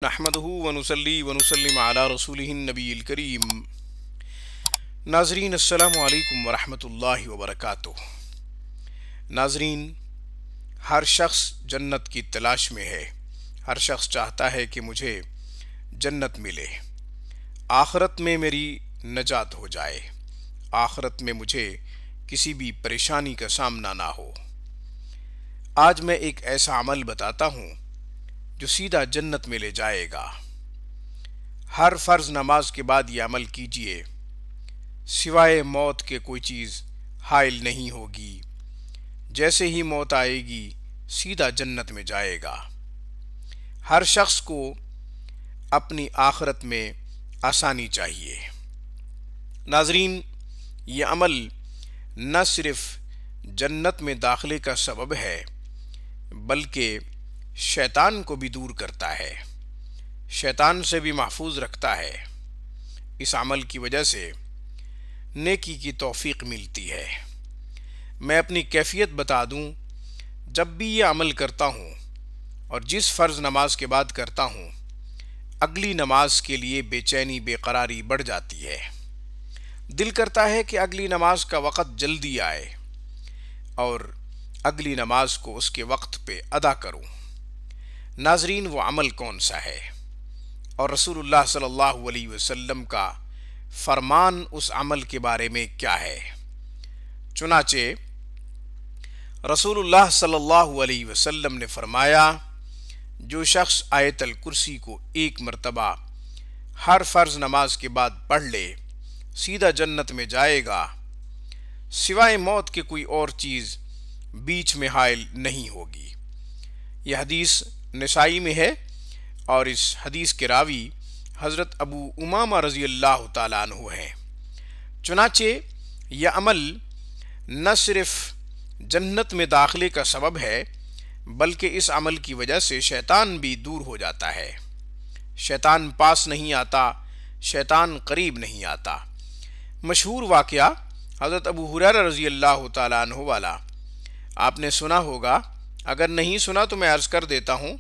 نحمدہ ونصلی ونسلم علی رسولہ النبی الکریم۔ ناظرین السلام علیکم ورحمۃ اللہ وبرکاتہ۔ ناظرین، ہر شخص جنت کی تلاش میں ہے، ہر شخص چاہتا ہے کہ مجھے جنت ملے، آخرت میں میری نجات ہو جائے، آخرت میں مجھے کسی بھی پریشانی کا سامنا نہ ہو۔ آج میں ایک ایسا عمل بتاتا ہوں جو سیدھا جنت میں لے جائے گا۔ ہر فرض نماز کے بعد یہ عمل کیجئے، سوائے موت کے کوئی چیز حائل نہیں ہوگی، جیسے ہی موت آئے گی سیدھا جنت میں جائے گا۔ ہر شخص کو اپنی آخرت میں آسانی چاہیے۔ ناظرین، یہ عمل نہ صرف جنت میں داخلے کا سبب ہے بلکہ شیطان کو بھی دور کرتا ہے، شیطان سے بھی محفوظ رکھتا ہے۔ اس عمل کی وجہ سے نیکی کی توفیق ملتی ہے۔ میں اپنی کیفیت بتا دوں، جب بھی یہ عمل کرتا ہوں اور جس فرض نماز کے بعد کرتا ہوں، اگلی نماز کے لیے بے چینی بے قراری بڑھ جاتی ہے۔ دل کرتا ہے کہ اگلی نماز کا وقت جلدی آئے اور اگلی نماز کو اس کے وقت پہ ادا کروں۔ ناظرین، وہ عمل کون سا ہے اور رسول اللہ صلی اللہ علیہ وسلم کا فرمان اس عمل کے بارے میں کیا ہے؟ چنانچہ رسول اللہ صلی اللہ علیہ وسلم نے فرمایا، جو شخص آیت الکرسی کو ایک مرتبہ ہر فرض نماز کے بعد پڑھ لے سیدھا جنت میں جائے گا، سوائے موت کے کوئی اور چیز بیچ میں حائل نہیں ہوگی۔ یہ حدیث نسائی میں ہے اور اس حدیث کے راوی حضرت ابو امامہ رضی اللہ تعالیٰ عنہ ہیں۔ چنانچہ یہ عمل نہ صرف جنت میں داخلے کا سبب ہے بلکہ اس عمل کی وجہ سے شیطان بھی دور ہو جاتا ہے، شیطان پاس نہیں آتا، شیطان قریب نہیں آتا۔ مشہور واقعہ حضرت ابو ہریرہ رضی اللہ تعالیٰ عنہ والا آپ نے سنا ہوگا، اگر نہیں سنا تو میں عرض کر دیتا ہوں۔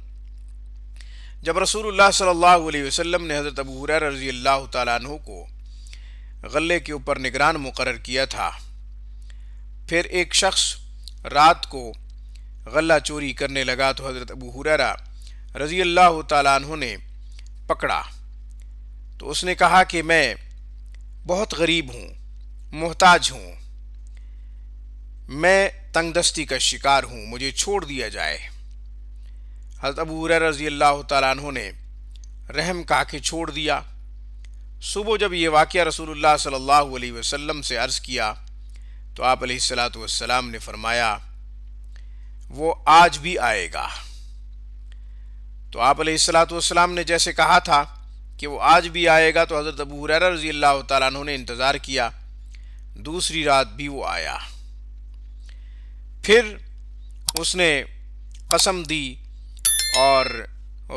جب رسول اللہ صلی اللہ علیہ وسلم نے حضرت ابو ہریرہ رضی اللہ تعالیٰ عنہ کو غلے کے اوپر نگران مقرر کیا تھا، پھر ایک شخص رات کو غلہ چوری کرنے لگا تو حضرت ابو ہریرہ رضی اللہ تعالیٰ عنہ نے پکڑا تو اس نے کہا کہ میں بہت غریب ہوں، محتاج ہوں، میں تنگ دستی کا شکار ہوں، مجھے چھوڑ دیا جائے۔ حضرت ابو ہریرہ رضی اللہ تعالیٰ عنہ نے رحم کہا کہ چھوڑ دیا۔ صبح جب یہ واقعہ رسول اللہ صلی اللہ علیہ وسلم سے عرض کیا تو آپ علیہ الصلوۃ والسلام نے فرمایا، وہ آج بھی آئے گا۔ تو آپ علیہ الصلوۃ والسلام نے جیسے کہا تھا کہ وہ آج بھی آئے گا، تو حضرت ابو ہریرہ رضی اللہ تعالیٰ عنہ نے انتظار کیا۔ دوسری رات بھی وہ آیا، پھر اس نے قسم دی اور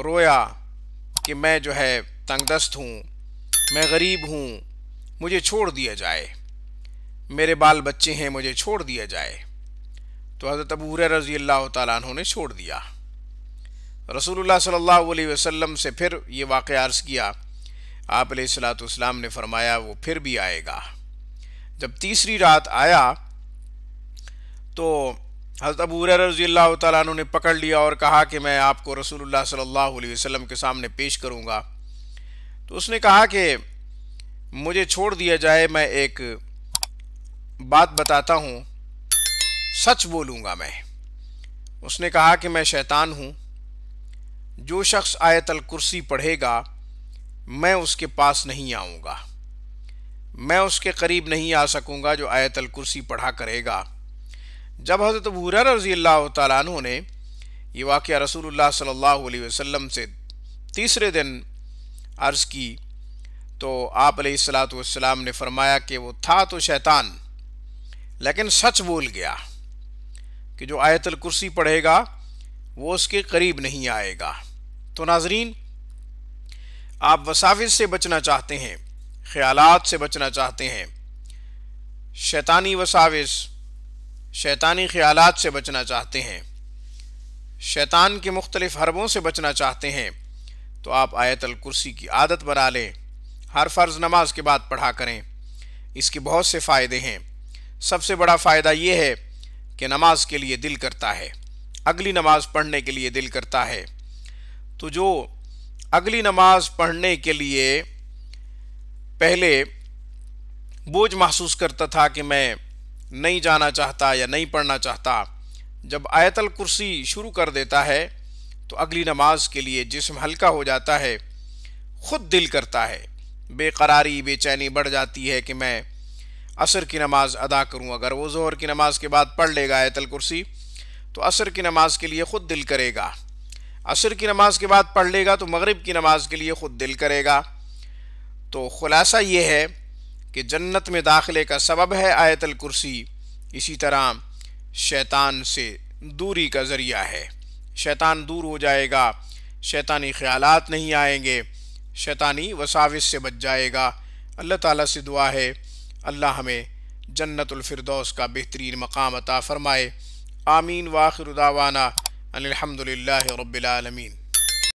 رویا کہ میں جو ہے تنگ دست ہوں، میں غریب ہوں، مجھے چھوڑ دیا جائے، میرے بال بچے ہیں، مجھے چھوڑ دیا جائے۔ تو حضرت ابو ہریرہ رضی اللہ تعالیٰ عنہ نے چھوڑ دیا۔ رسول اللہ صلی اللہ علیہ وسلم سے پھر یہ واقعہ عرض کیا، آپ علیہ الصلوۃ والسلام نے فرمایا وہ پھر بھی آئے گا۔ جب تیسری رات آیا تو حضرت ابو ہریرہ رضی اللہ تعالیٰ عنہ نے پکڑ لیا اور کہا کہ میں آپ کو رسول اللہ صلی اللہ علیہ وسلم کے سامنے پیش کروں گا۔ تو اس نے کہا کہ مجھے چھوڑ دیا جائے، میں ایک بات بتاتا ہوں، سچ بولوں گا میں۔ اس نے کہا کہ میں شیطان ہوں، جو شخص آیت الکرسی پڑھے گا میں اس کے پاس نہیں آؤں گا، میں اس کے قریب نہیں آ سکوں گا جو آیت الکرسی پڑھا کرے گا۔ جب حضرت ابو ہریرہ رضی اللہ تعالیٰ عنہ نے یہ واقعہ رسول اللہ صلی اللہ علیہ وسلم سے تیسرے دن عرض کی تو آپ علیہ الصلوۃ والسلام نے فرمایا کہ وہ تھا تو شیطان لیکن سچ بول گیا کہ جو آیت الکرسی پڑھے گا وہ اس کے قریب نہیں آئے گا۔ تو ناظرین، آپ وساوس سے بچنا چاہتے ہیں، خیالات سے بچنا چاہتے ہیں، شیطانی وساوس، شیطانی خیالات سے بچنا چاہتے ہیں، شیطان کے مختلف حربوں سے بچنا چاہتے ہیں، تو آپ آیت الکرسی کی عادت بنا لیں، ہر فرض نماز کے بعد پڑھا کریں۔ اس کے بہت سے فائدے ہیں۔ سب سے بڑا فائدہ یہ ہے کہ نماز کے لیے دل کرتا ہے، اگلی نماز پڑھنے کے لیے دل کرتا ہے۔ تو جو اگلی نماز پڑھنے کے لیے پہلے بوجھ محسوس کرتا تھا کہ میں نہیں جانا چاہتا یا نہیں پڑھنا چاہتا، جب آیت الکرسی شروع کر دیتا ہے تو اگلی نماز کے لیے جسم ہلکا ہو جاتا ہے، خود دل کرتا ہے، بے قراری بے چینی بڑھ جاتی ہے کہ میں عصر کی نماز ادا کروں۔ اگر وہ ظہر کی نماز کے بعد پڑھ لے گا آیت الکرسی تو عصر کی نماز کے لیے خود دل کرے گا، عصر کی نماز کے بعد پڑھ لے گا تو مغرب کی نماز کے لیے خود دل کرے گا۔ تو خلاصہ یہ ہے کہ جنت میں داخلے کا سبب ہے آیت الکرسی، اسی طرح شیطان سے دوری کا ذریعہ ہے۔ شیطان دور ہو جائے گا، شیطانی خیالات نہیں آئیں گے، شیطانی وساوس سے بچ جائے گا۔ اللہ تعالیٰ سے دعا ہے اللہ ہمیں جنت الفردوس کا بہترین مقام عطا فرمائے۔ آمین۔ وآخر دعوانا ان الحمد للہ رب العالمین۔